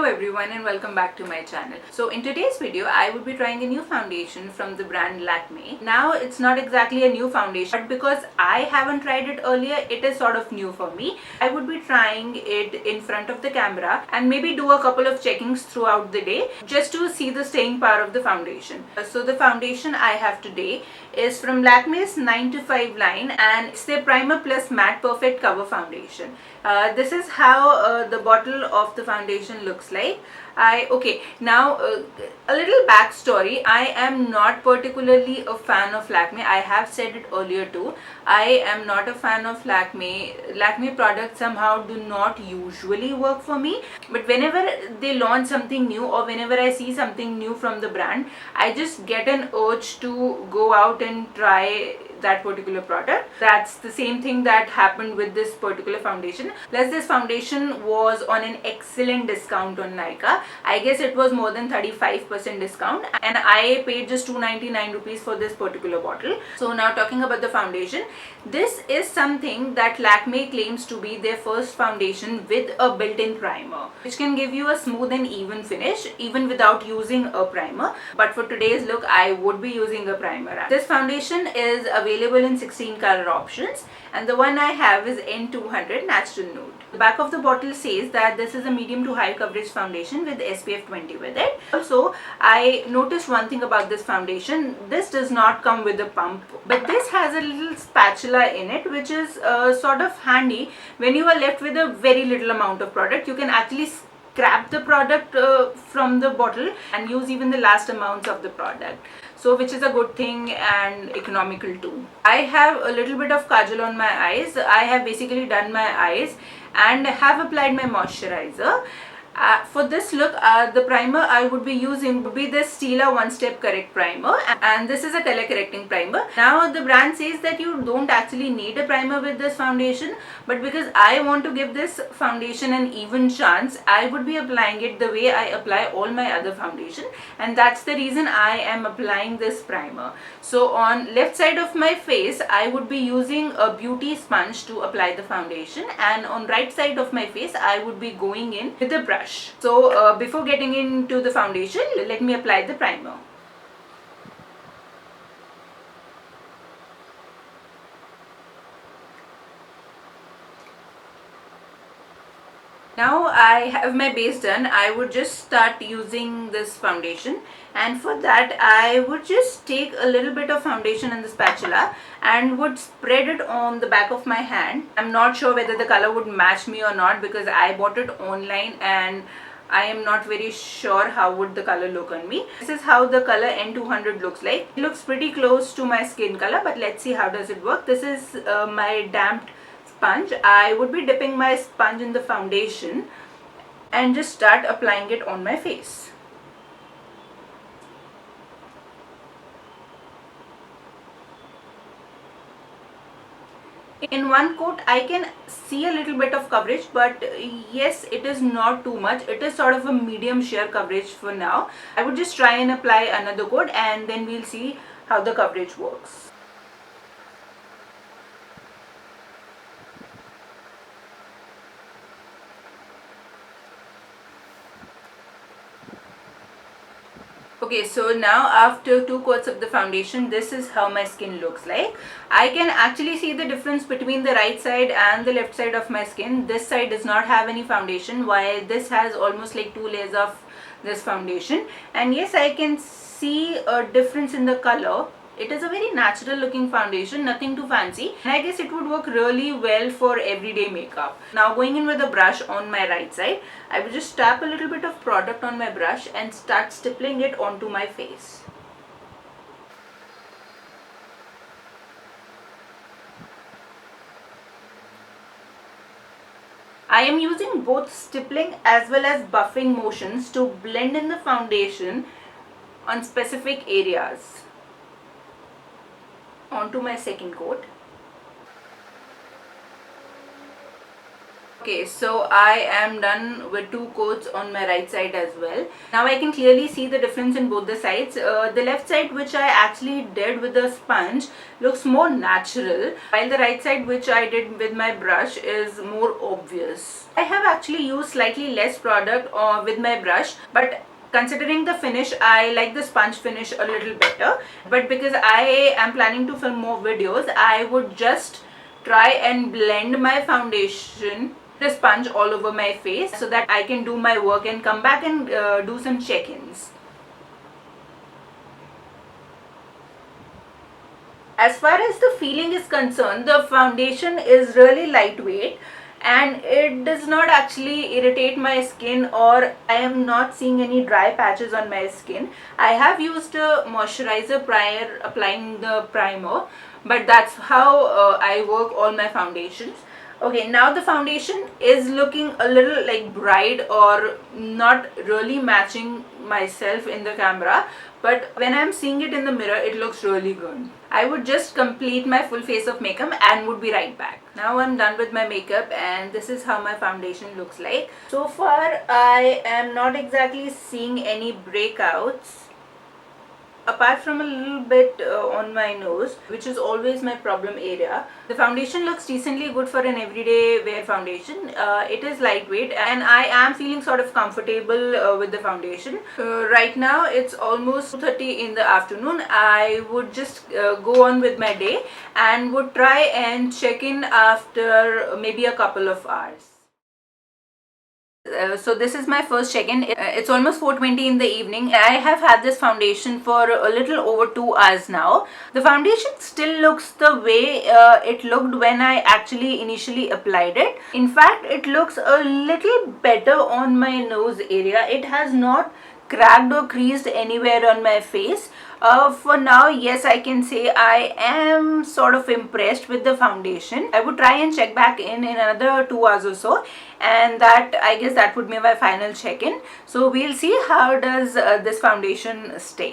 everyone and welcome back to my channel. So in today's video I would be trying a new foundation from the brand Lakme. Now it's not exactly a new foundation, but because I haven't tried it earlier, it is sort of new for me. I would be trying it in front of the camera and maybe do a couple of checkings throughout the day just to see the staying power of the foundation. So the foundation I have today is from Lakme's 9 to 5 line, and it's their primer plus matte perfect cover foundation. This is how the bottle of the foundation looks like. Now a little backstory. I am not particularly a fan of Lakme. I have said it earlier too. I am not a fan of Lakme. Lakme products somehow do not usually work for me. But whenever they launch something new or whenever I see something new from the brand, I just get an urge to go out and try that particular product. That's the same thing that happened with this particular foundation. Plus this foundation was on an excellent discount on Nykaa. I guess it was more than 35% discount, and I paid just 299 rupees for this particular bottle. So now talking about the foundation, this is something that Lakme claims to be their first foundation with a built-in primer, which can give you a smooth and even finish even without using a primer. But for today's look, I would be using a primer. This foundation is available in 16 color options, and the one I have is N200 Natural Nude. The back of the bottle says that this is a medium to high coverage foundation with SPF 20 with it. Also, I noticed one thing about this foundation. This does not come with a pump, but this has a little spatula in it, which is sort of handy when you are left with a very little amount of product. You can actually scrap the product from the bottle and use even the last amounts of the product. So which is a good thing and economical too. I have a little bit of kajal on my eyes. I have basically done my eyes and have applied my moisturizer. For this look, the primer I would be using would be the Stila One Step Correct Primer, and this is a color correcting primer. Now the brand says that you don't actually need a primer with this foundation, but because I want to give this foundation an even chance, I would be applying it the way I apply all my other foundation, and that's the reason I am applying this primer. So on left side of my face, I would be using a beauty sponge to apply the foundation, and on right side of my face, I would be going in with a brush. So before getting into the foundation, let me apply the primer. Now I have my base done. I would just start using this foundation, and for that I would just take a little bit of foundation in the spatula and would spread it on the back of my hand. I'm not sure whether the color would match me or not because I bought it online and I am not very sure how would the color look on me. This is how the color N200 looks like. It looks pretty close to my skin color, but let's see how does it work. This is my damped sponge. I would be dipping my sponge in the foundation and just start applying it on my face. In one coat I can see a little bit of coverage, but yes, it is not too much. It is sort of a medium sheer coverage for now. I would just try and apply another coat and then we'll see how the coverage works. Okay, so now after 2 coats of the foundation, this is how my skin looks like. I can actually see the difference between the right side and the left side of my skin. This side does not have any foundation, while this has almost like 2 layers of this foundation. And yes, I can see a difference in the color. It is a very natural looking foundation, nothing too fancy, and I guess it would work really well for everyday makeup. Now going in with a brush on my right side, I will just tap a little bit of product on my brush and start stippling it onto my face. I am using both stippling as well as buffing motions to blend in the foundation on specific areas onto my second coat. Okay, so I am done with 2 coats on my right side as well. Now I can clearly see the difference in both the sides. The left side, which I actually did with the sponge, looks more natural, while the right side, which I did with my brush, is more obvious. I have actually used slightly less product with my brush, but considering the finish, I like the sponge finish a little better. But because I am planning to film more videos, I would just try and blend my foundation, the sponge, all over my face so that I can do my work and come back and do some check-ins. As far as the feeling is concerned, the foundation is really lightweight and it does not actually irritate my skin, or I am not seeing any dry patches on my skin. I have used a moisturizer prior applying the primer, but that's how I work all my foundations. Okay, now the foundation is looking a little like bright or not really matching myself in the camera, but when I'm seeing it in the mirror, it looks really good. I would just complete my full face of makeup and would be right back. Now I'm done with my makeup and this is how my foundation looks like. So far I am not exactly seeing any breakouts, apart from a little bit on my nose, which is always my problem area. The foundation looks decently good for an everyday wear foundation. It is lightweight and I am feeling sort of comfortable with the foundation. Right now it's almost 2:30 in the afternoon. I would just go on with my day and would try and check in after maybe a couple of hours. So this is my first check-in. It's almost 4:20 in the evening. I have had this foundation for a little over 2 hours now. The foundation still looks the way it looked when I actually initially applied it. In fact, it looks a little better on my nose area. It has not cracked or creased anywhere on my face. For now, yes, I can say I am sort of impressed with the foundation. I would try and check back in another 2 hours or so, and that, I guess, that would be my final check-in. So we'll see how does this foundation stay.